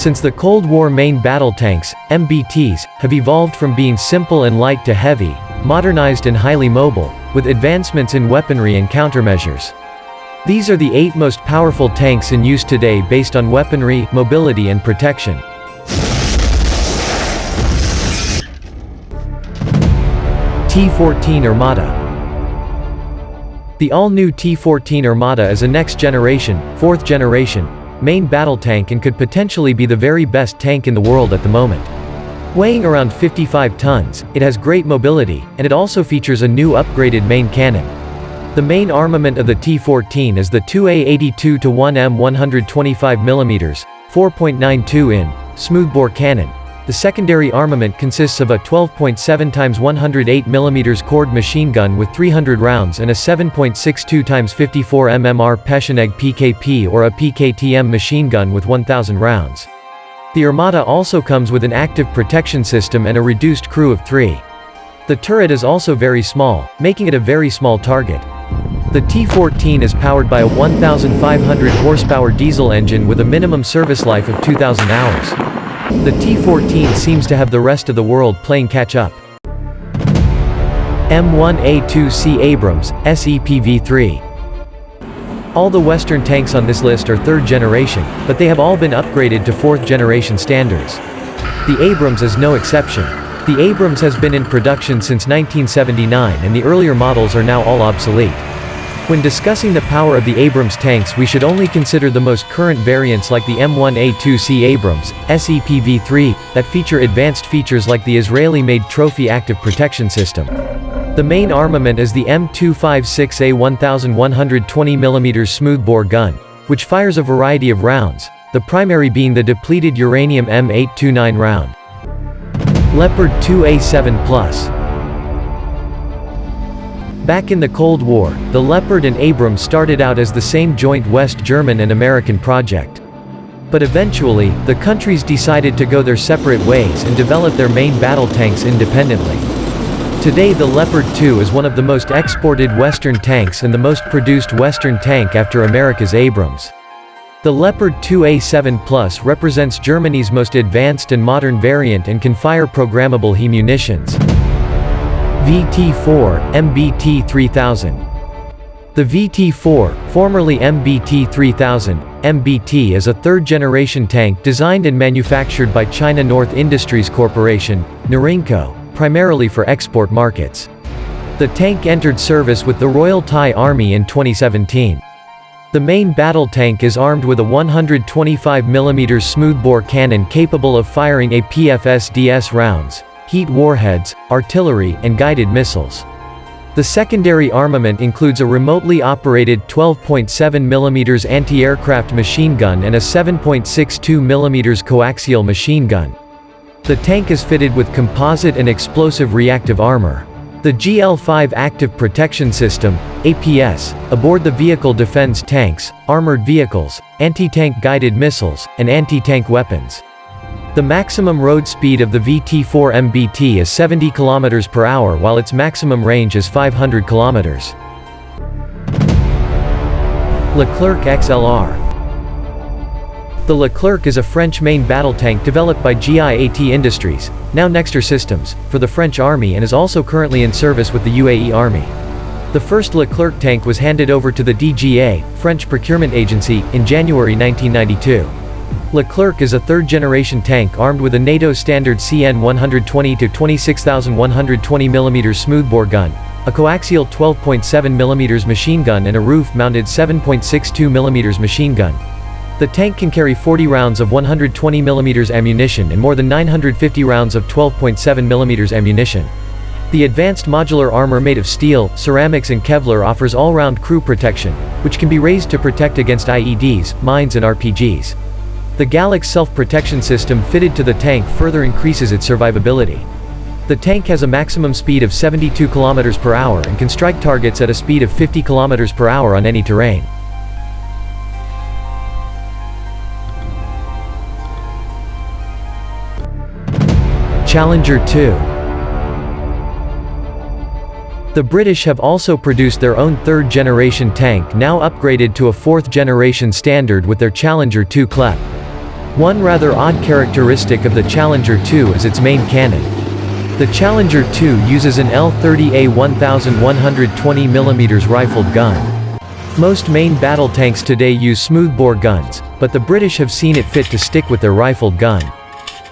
Since the Cold War, main battle tanks, MBTs, have evolved from being simple and light to heavy, modernized and highly mobile, with advancements in weaponry and countermeasures. These are the 8 most powerful tanks in use today based on weaponry, mobility and protection. T-14 Armata. The all-new T-14 Armata is a next-generation, 4th generation, main battle tank and could potentially be the very best tank in the world at the moment. Weighing around 55 tons, it has great mobility, and it also features a new upgraded main cannon. The main armament of the T-14 is the 2A82-1M 125mm, 4.92-in, smoothbore cannon. The secondary armament consists of a 12.7x108mm cord machine gun with 300 rounds and a 7.62x54 mmR Pecheneg PKP or a PKTM machine gun with 1,000 rounds. The Armata also comes with an active protection system and a reduced crew of 3. The turret is also very small, making it a very small target. The T-14 is powered by a 1,500 horsepower diesel engine with a minimum service life of 2,000 hours. The T-14 seems to have the rest of the world playing catch-up. M1A2C Abrams, SEPV3. All the Western tanks on this list are 3rd generation, but they have all been upgraded to 4th generation standards. The Abrams is no exception. The Abrams has been in production since 1979 and the earlier models are now all obsolete. When discussing the power of the Abrams tanks, we should only consider the most current variants like the M1A2C Abrams, SEPV3, that feature advanced features like the Israeli-made Trophy Active Protection System. The main armament is the M256A 1120mm smoothbore gun, which fires a variety of rounds, the primary being the depleted uranium M829 round. Leopard 2A7+. Back in the Cold War, the Leopard and Abrams started out as the same joint West German and American project. But eventually, the countries decided to go their separate ways and develop their main battle tanks independently. Today the Leopard 2 is one of the most exported Western tanks and the most produced Western tank after America's Abrams. The Leopard 2A7+ represents Germany's most advanced and modern variant and can fire programmable HE munitions. VT-4, MBT-3000. The VT-4, formerly MBT-3000, MBT is a 3rd-generation tank designed and manufactured by China North Industries Corporation, Norinco, primarily for export markets. The tank entered service with the Royal Thai Army in 2017. The main battle tank is armed with a 125mm smoothbore cannon capable of firing a PFSDS rounds, heat warheads, artillery, and guided missiles. The secondary armament includes a remotely operated 12.7mm anti-aircraft machine gun and a 7.62mm coaxial machine gun. The tank is fitted with composite and explosive reactive armor. The GL-5 Active Protection System, APS, aboard the vehicle defends tanks, armored vehicles, anti-tank guided missiles, and anti-tank weapons. The maximum road speed of the VT-4 MBT is 70 km per hour while its maximum range is 500 km. Leclerc XLR. The Leclerc is a French main battle tank developed by GIAT Industries, now Nexter Systems, for the French Army and is also currently in service with the UAE Army. The first Leclerc tank was handed over to the DGA, French procurement agency, in January 1992. Leclerc is a 3rd-generation tank armed with a NATO standard CN 120 to 26,120mm smoothbore gun, a coaxial 12.7mm machine gun and a roof-mounted 7.62mm machine gun. The tank can carry 40 rounds of 120mm ammunition and more than 950 rounds of 12.7mm ammunition. The advanced modular armor made of steel, ceramics and Kevlar offers all-round crew protection, which can be raised to protect against IEDs, mines and RPGs. The Galax self-protection system fitted to the tank further increases its survivability. The tank has a maximum speed of 72 km per hour and can strike targets at a speed of 50 km per hour on any terrain. Challenger 2. The British have also produced their own 3rd-generation tank now upgraded to a 4th-generation standard with their Challenger 2 CLEP. One rather odd characteristic of the Challenger 2 is its main cannon. The Challenger 2 uses an L-30A 1120mm rifled gun. Most main battle tanks today use smoothbore guns, but the British have seen it fit to stick with their rifled gun.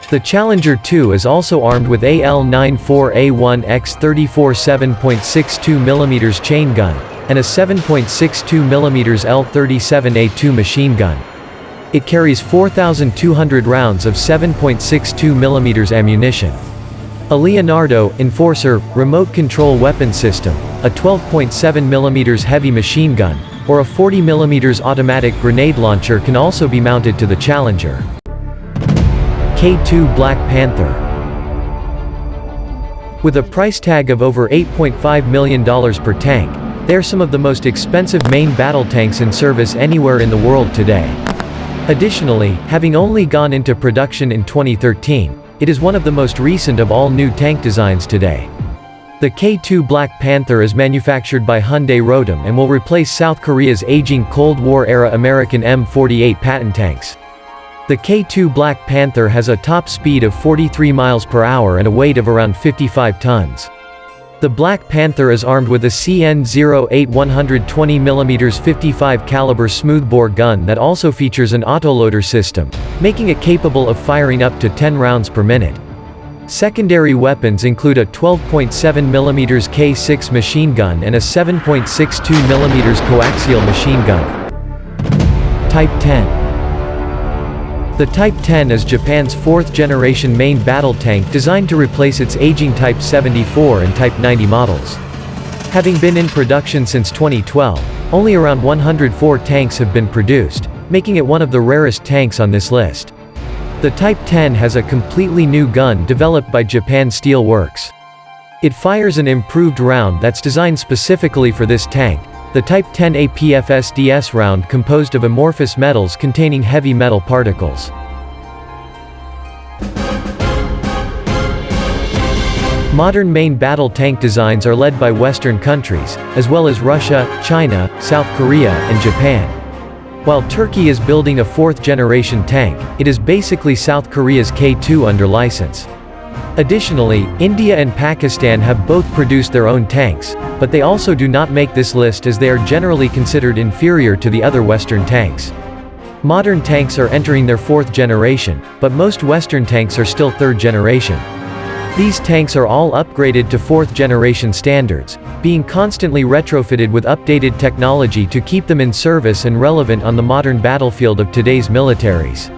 The Challenger 2 is also armed with AL-94A1X 34 7.62mm chain gun, and a 7.62mm L-37A2 machine gun. It carries 4,200 rounds of 7.62mm ammunition. A Leonardo Enforcer remote control weapon system, a 12.7mm heavy machine gun, or a 40mm automatic grenade launcher can also be mounted to the Challenger. K2 Black Panther. With a price tag of over $8.5 million per tank, they are some of the most expensive main battle tanks in service anywhere in the world today. Additionally, having only gone into production in 2013, it is one of the most recent of all new tank designs today. The K2 Black Panther is manufactured by Hyundai Rotem and will replace South Korea's aging Cold War-era American M48 Patton tanks. The K2 Black Panther has a top speed of 43 miles per hour and a weight of around 55 tons. The Black Panther is armed with a CN08 120mm 55 caliber smoothbore gun that also features an autoloader system, making it capable of firing up to 10 rounds per minute. Secondary weapons include a 12.7mm K6 machine gun and a 7.62mm coaxial machine gun. Type 10. The Type 10 is Japan's fourth-generation main battle tank designed to replace its aging Type 74 and Type 90 models. Having been in production since 2012, only around 104 tanks have been produced, making it one of the rarest tanks on this list. The Type 10 has a completely new gun developed by Japan Steel Works. It fires an improved round that's designed specifically for this tank, the Type 10 APFSDS round composed of amorphous metals containing heavy metal particles. Modern main battle tank designs are led by Western countries, as well as Russia, China, South Korea, and Japan. While Turkey is building a fourth-generation tank, it is basically South Korea's K2 under license. Additionally, India and Pakistan have both produced their own tanks, but they also do not make this list as they are generally considered inferior to the other Western tanks. Modern tanks are entering their fourth generation, but most Western tanks are still third generation. These tanks are all upgraded to fourth generation standards, being constantly retrofitted with updated technology to keep them in service and relevant on the modern battlefield of today's militaries.